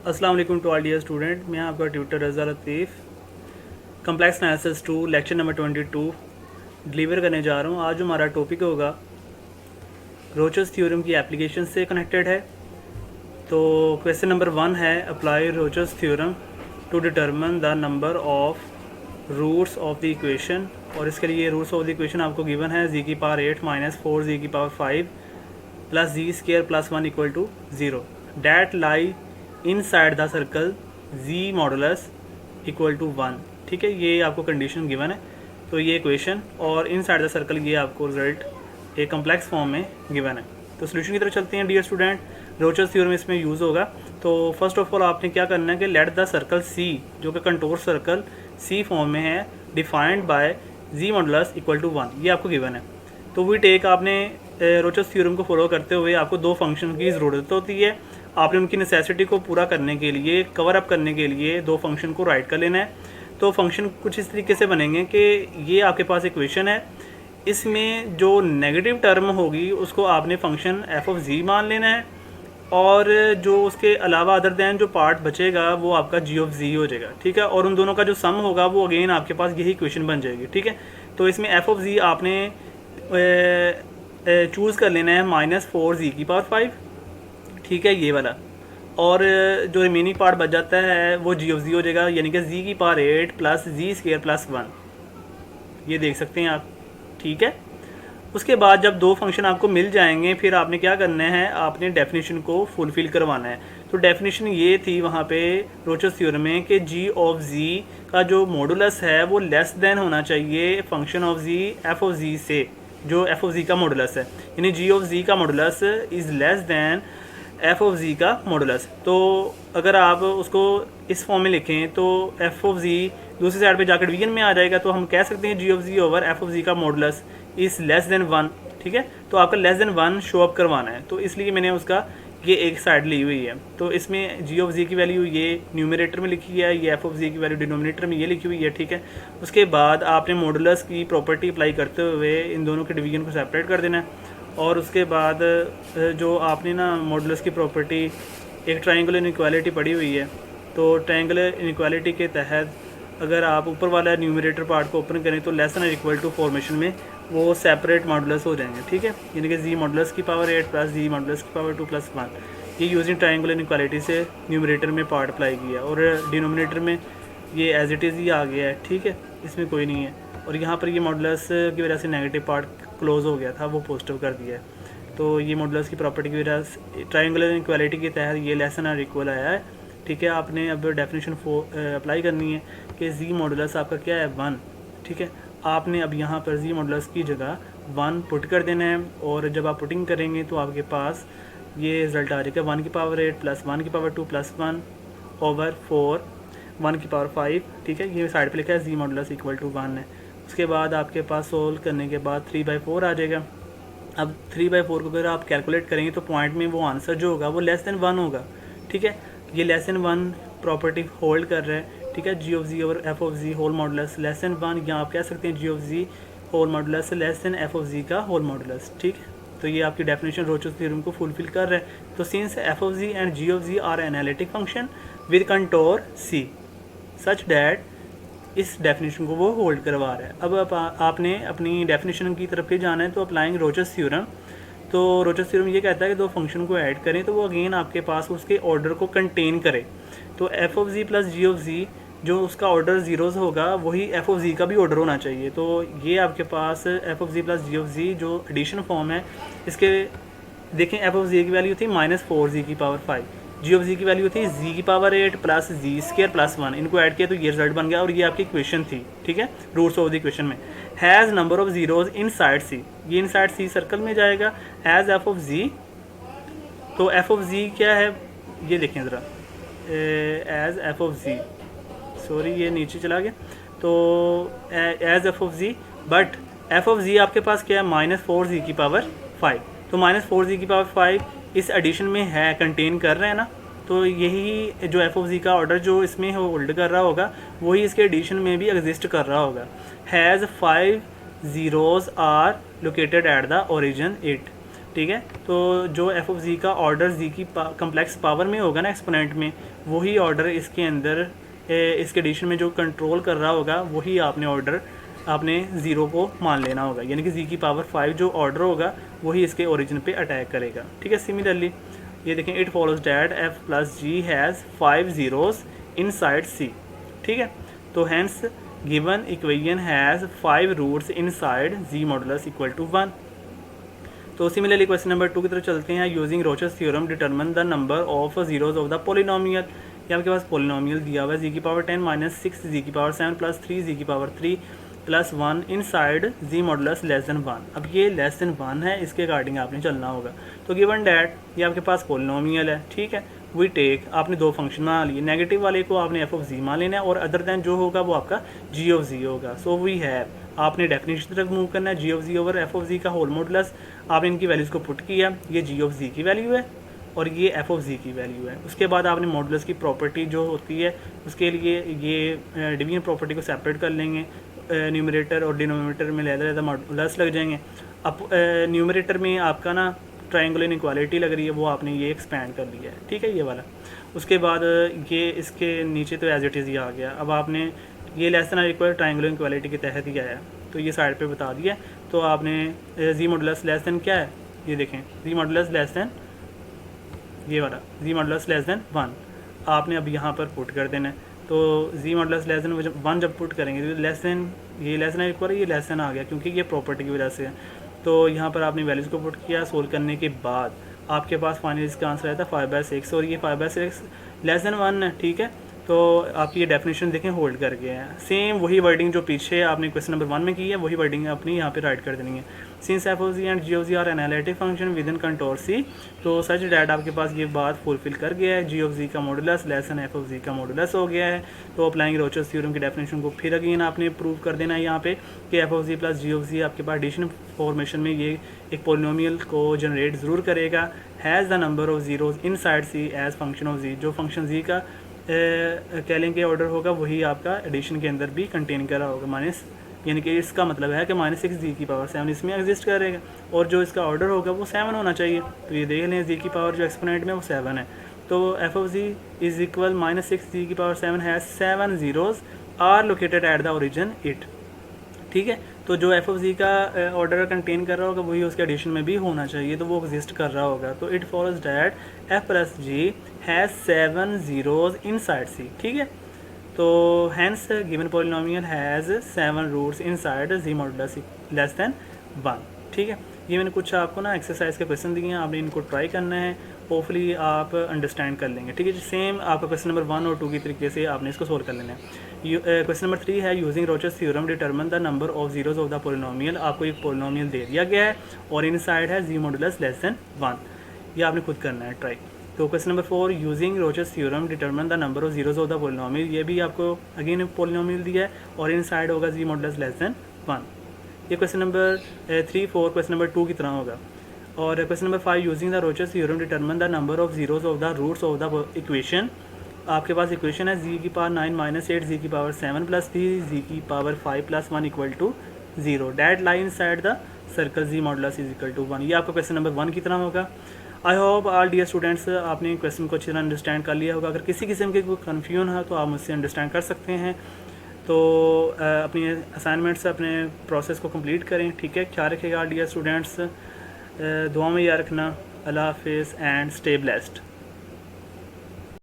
अस्सलाम वालेकुम to all dear student. मैं आपका tutor Raza Latif complex analysis 2 lecture number 22 deliver करने जा रहा हूँ। आज हमारा टॉपिक होगा रोचर्स थ्योरम की एप्लीकेशन से कनेक्टेड है। तो क्वेश्चन नंबर 1 है, apply Rouche's theorem to determine the number of roots of the equation. और इसके लिए रूट्स ऑफ द इक्वेशन आपको गिवन है जी की पावर 8 माइनस 4 जी की power 5 plus z square plus 1 equal to 0 that lie inside the circle z modulus equal to 1। ठीक है, ये आपको कंडीशन गिवन है। तो ये इक्वेशन और इनसाइड द सर्कल ये आपको रिजल्ट एक कम्प्लेक्स फॉर्म में गिवन है। तो सोल्यूशन की तरफ चलते हैं डियर स्टूडेंट। रोचर्स थ्योरम इसमें यूज़ होगा। तो फर्स्ट ऑफ ऑल आपने क्या करना है कि लेट द सर्कल सी, जो कि कंटोर सर्कल सी फॉर्म में है, defined by z modulus equal to 1, ये आपको गिवन है। तो वी टेक आपने रोचर्स थ्योरम को फॉलो करते हुए आपको दो फंक्शन की ज़रूरत होती है। आपने उनकी नेसेसिटी को पूरा करने के लिए, कवर अप करने के लिए दो फंक्शन को राइट कर लेना है। तो फंक्शन कुछ इस तरीके से बनेंगे कि ये आपके पास इक्वेशन है, इसमें जो नेगेटिव टर्म होगी उसको आपने फंक्शन एफ ऑफ जी मान लेना है, और जो उसके अलावा अदर दैन जो पार्ट बचेगा वो आपका जी ऑफ जी हो जाएगा। ठीक है, और उन दोनों का जो सम होगा वो अगेन आपके पास यही इक्वेशन बन जाएगी। ठीक है, तो इसमें एफ ऑफ जी आपने चूज़ कर लेना है -4 जी की पावर 5। ठीक है, ये वाला, और जो रिमेनिंग पार्ट बच जाता है वो जी ऑफ जी हो जाएगा, यानी कि जी की power 8 plus z square plus 1, ये देख सकते हैं आप। ठीक है, उसके बाद जब दो फंक्शन आपको मिल जाएंगे फिर आपने क्या करना है, आपने डेफिनेशन को फुलफिल करवाना है। तो डेफिनेशन ये थी वहाँ पे रोचर्स थ्योरम में कि जी ऑफ जी का जो मॉडुलस है वो लेस देन होना चाहिए function of z f of z से, जो एफ ऑफ जी का मॉडुलस है, यानी जी ऑफ जी का modulus is less than f of z का मॉडुलस। तो अगर आप उसको इस फॉर्म में लिखें तो एफ ऑफ जी दूसरी साइड पे जाकर डिवीजन में आ जाएगा, तो हम कह सकते हैं g of z over f of z का मॉडुलस इज़ लेस देन 1। ठीक है, तो आपका लेस देन 1 शो अप करवाना है, तो इसलिए मैंने उसका ये एक साइड ली हुई है। तो इसमें जी ऑफ जी की वैल्यू ये न्यूमरेटर में लिखी है, ये एफ ऑफ जी की वैल्यू डिनोमिनेटर में ये लिखी हुई है। ठीक है, उसके बाद आपने मॉडुलस की प्रॉपर्टी अप्लाई करते हुए इन दोनों के डिवीजन को सेपरेट कर देना है। और उसके बाद जो आपने ना मॉडुलस की प्रॉपर्टी, एक ट्रायंगुलर इनइक्वालिटी पड़ी हुई है, तो ट्रायंगुलर इनइक्वालिटी के तहत अगर आप ऊपर वाला न्यूमरेटर पार्ट को ओपन करें तो लेस देन और इक्वल टू फॉर्मेशन में वो सेपरेट मॉडुलस हो जाएंगे। ठीक है, यानी कि जी मॉडुलस की पावर 8 प्लस जी मॉडुलस की पावर 2 प्लस 1, ये यूजिंग ट्रायंगुलर इनइक्वालिटी से न्यूमरेटर में पार्ट अप्लाई किया, और डिनोमिनेटर में ये एज इट इज़ ही आ गया है। ठीक है, इसमें कोई नहीं है, और यहाँ पर ये मॉडुलस की वजह से नेगेटिव पार्ट क्लोज हो गया था, वो पॉजिटिव कर दिया है। तो ये मॉडुलस की प्रॉपर्टी की वजह से ट्रायंगुलर इनइक्वालिटी के तहत ये लेस देन और इक्वल आया है। ठीक है, आपने अब डेफिनेशन अप्लाई करनी है कि जी मॉडुलस आपका क्या है, 1। ठीक है, आपने अब यहाँ पर जी मॉडुलस की जगह 1 पुट कर देना है, और जब आप पुटिंग करेंगे तो आपके पास ये रिजल्ट आ जाएगा 1 की पावर 8 प्लस 1 की पावर 2 प्लस 1 ओवर 4 1 की पावर 5। ठीक है, ये साइड पे लिखा है जी मॉडुलस इक्वल टू 1 है। उसके बाद आपके पास सोल्व करने के बाद 3/4 आ जाएगा। अब 3/4 को अगर आप कैलकुलेट करेंगे तो पॉइंट में वो आंसर जो होगा वो लेस देन 1 होगा। ठीक है, ये लेस देन 1 प्रॉपर्टी होल्ड कर रहा है। ठीक है, जी ऑफ जी और f of z whole modulus less than 1, या आप कह सकते हैं g of z whole modulus less than f of z का होल मॉडुलस। ठीक है, तो ये आपकी डेफिनेशन रोचर्स थ्योरम को फुलफिल कर रहा है। तो since f of z and g of z are analytic function with contour C such that, इस डेफिनेशन को वो होल्ड करवा रहा है। अब आपने अपनी डेफिनेशन की तरफ ही जाना है, तो अप्लाइंग रोचर्स थ्योरम। तो रोचर्स थ्योरम ये कहता है कि दो फंक्शन को ऐड करें तो वो अगेन आपके पास उसके ऑर्डर को कंटेन करे। तो f of ji plus g of जी जो उसका ऑर्डर जीरोज़ होगा वही एफ ऑफ जी का भी ऑर्डर होना चाहिए। तो ये आपके पास f of ji plus g of जी जो एडिशन फॉर्म है, इसके देखें एफ ऑफ जी की वैल्यू थी -4 जी की पावर 5, जी ऑफ जी की वैल्यू थी जी की power 8 plus z square plus 1, इनको ऐड किया तो ये रिजल्ट बन गया, और ये आपकी इक्वेशन थी। ठीक है, रूट्स ऑफ द इक्वेशन में has number of zeros inside C, ये इन साइड सी सर्कल में जाएगा एज एफ ऑफ जी। तो एफ ऑफ जी क्या है, ये देखें ज़रा, as f of z, sorry ये नीचे चला गया, तो as f of z, but f of जी आपके पास क्या है, -4 जी की पावर 5। तो -4 जी की पावर 5 इस एडिशन में है, कंटेन कर रहे हैं ना, तो यही जो एफ ऑफ जी का ऑर्डर जो इसमें होल्ड कर रहा होगा वही इसके एडिशन में भी एग्जिस्ट कर रहा होगा। Has 5 zeros are located at the origin 8। ठीक है। तो जो एफ ऑफ जी का ऑर्डर जी की कम्प्लेक्स पावर में होगा ना एक्सपोनेंट में, वही ऑर्डर इसके अंदर इसके एडिशन में जो कंट्रोल कर रहा होगा वही आपने ज़ीरो को मान लेना होगा, यानी कि जी की पावर 5 जो ऑर्डर होगा वही इसके ओरिजिन पे अटैक करेगा, ठीक है। सिमिलरली ये देखें, it follows that f plus g has 5 zeros inside C, ठीक है। तो hence given equation has 5 roots inside ji modulus equal to 1। तो सिमिलरली क्वेश्चन नंबर 2 की तरफ चलते हैं। Using Rouche's theorem determine the number of zeros of the polynomial. ये आपके पास पोलिनोमियल दिया हुआ है जी की पावर 10 माइनस 6 जी की पावर 7 प्लस 3 जी की पावर 3 प्लस 1 इन साइड जी मॉडुलस लेस देन 1। अब ये लेस देन 1 है, इसके अकॉर्डिंग आपने चलना होगा। तो गिवन डैट ये आपके पास पोलिनोमियल है, ठीक है। वी टेक, आपने दो फंक्शन बना लिए, नेगेटिव वाले को आपने एफ ऑफ जी मान लेना है और अदर दैन जो होगा वो आपका जी ऑफ जी होगा। सो वी हैव, आपने डेफिनेशन तरफ मूव करना है, g of z over f of z का होल मॉडुलस। आपने इनकी वैल्यूज़ को पुट किया, ये जी ऑफ जी की वैल्यू है और ये एफ ऑफ जी की वैल्यू है। उसके बाद आपने मॉडुलस की प्रॉपर्टी जो होती है उसके लिए ये डिवीजन प्रॉपर्टी को सेपरेट कर लेंगे, न्यूमरेटर और डिनोमिनेटर में लहदा मॉडुलस लग जाएंगे। अब न्यूमरेटर में आपका ना ट्रायंगल इनइक्वालिटी लग रही है, वो आपने ये एक्सपैंड कर लिया है, ठीक है, ये वाला। उसके बाद ये इसके नीचे तो एज इट इज़ ये आ गया। अब आपने ये less than equal triangle inequality के तहत ही आया, तो ये साइड पे बता दिया। तो आपने जी मॉडुलस लेस देन क्या है, ये देखें, जी मॉडुलस लेस देन ये वाला, जी मॉडुलस लेस देन 1 आपने अब यहाँ पर पुट कर देना है। तो जी मॉडुलस लेस देन 1 जब पुट करेंगे तो लेस देन, ये लेस देन इक्वल, ये लेस देन आ गया क्योंकि ये प्रॉपर्टी की वजह से है। तो यहाँ पर आपने वैल्यूज़ को पुट किया, सोल्व करने के बाद आपके पास फाइनली इसका आंसर आया था 5/6 और ये 5/6 लेस देन 1 है, ठीक है। तो आपकी ये डेफिनेशन देखें होल्ड कर गए हैं। सेम वही वर्डिंग जो पीछे आपने क्वेश्चन नंबर 1 में की है वही वर्डिंग अपनी यहाँ पे राइट कर देनी है। Since f of z and g of z are analytic function within contour C, तो सच डैट आपके पास ये बात फुलफिल कर गया है। जी ऑफ जी का modulus less than f of z का मॉडुलस हो गया है। तो अप्लाइंग रोचर्स थ्योरम की डेफिनेशन को फिर अगेन आपने प्रूव कर देना है यहाँ पे कि f of ji plus g of जी आपके पास एडिशन फॉर्मेशन में ये एक पोलिनोमियल को जनरेट ज़रूर करेगा। Has the number of zeros inside C as function of जी, जो फंक्शन जी का कह लें कि ऑर्डर होगा वही आपका एडिशन के अंदर भी कंटेन करा होगा। माइनस, यानी कि इसका मतलब है कि -6 जी की पावर 7 इसमें एग्जिस्ट करेगा और जो इसका ऑर्डर होगा वो 7 होना चाहिए। तो ये देख लें, जी की पावर जो एक्सपोनेंट में वो 7 है। तो f of z is equal -6 z की power 7 has 7 zeros are located at the origin it, ठीक है। तो जो एफ ऑफ जी का ऑर्डर कंटेन कर रहा होगा वही उसके एडिशन में भी होना चाहिए, तो वो एग्जिस्ट कर रहा होगा। तो it follows that f plus g has 7 zeros inside C, ठीक है। तो hence given polynomial has 7 roots inside ji modulus less than 1, ठीक है। ये मैंने कुछ आपको ना एक्सरसाइज के क्वेश्चन दिए हैं, आपने इनको ट्राई करना है, होपफुली आप अंडरस्टैंड कर लेंगे, ठीक है। सेम आपका क्वेश्चन नंबर 1 और 2 की तरीके से आपने इसको सोल्व कर लेना है। क्वेश्चन नंबर 3 है using Rouche's theorem determine the number of zeros of the polynomial. आपको एक पोलिनोमियल दे दिया गया है और इन साइड है जी मॉडुलस लेस देन 1, ये आपने खुद करना है ट्राई। तो question number 4 using Rouche's theorem determine the number of zeros of the polynomial. ये भी आपको अगेन पोलिनोमियल दिया है और इन साइड होगा जी मॉडुलस लेस देन 1। ये क्वेश्चन नंबर 3, 4 क्वेश्चन नंबर 2 की तरह होगा। और question number 5 using the Rouche's theorem determine the number of zeros of the roots of the equation. आपके पास इक्वेशन है जी की पावर 9 माइनस 8 जी की पावर 7 प्लस 3 जी की power 5 plus 1 equal to 0 that lie inside the circle z modulus is equal to 1। ये आपका question number 1 की तरह होगा। I hope all dear students आपने क्वेश्चन को अच्छी तरह अंडरस्टैंड कर लिया होगा। अगर किसी किस्म के कोई कन्फ्यूजन है तो आप मुझसे अंडरस्टैंड कर सकते हैं। तो अपनी असाइनमेंट्स अपने प्रोसेस को कंप्लीट करें, ठीक है। ख्याल रखिएगा डियर स्टूडेंट्स, दुआ में याद रखना। अल्लाह हाफिज़ एंड स्टे ब्लेस्ड।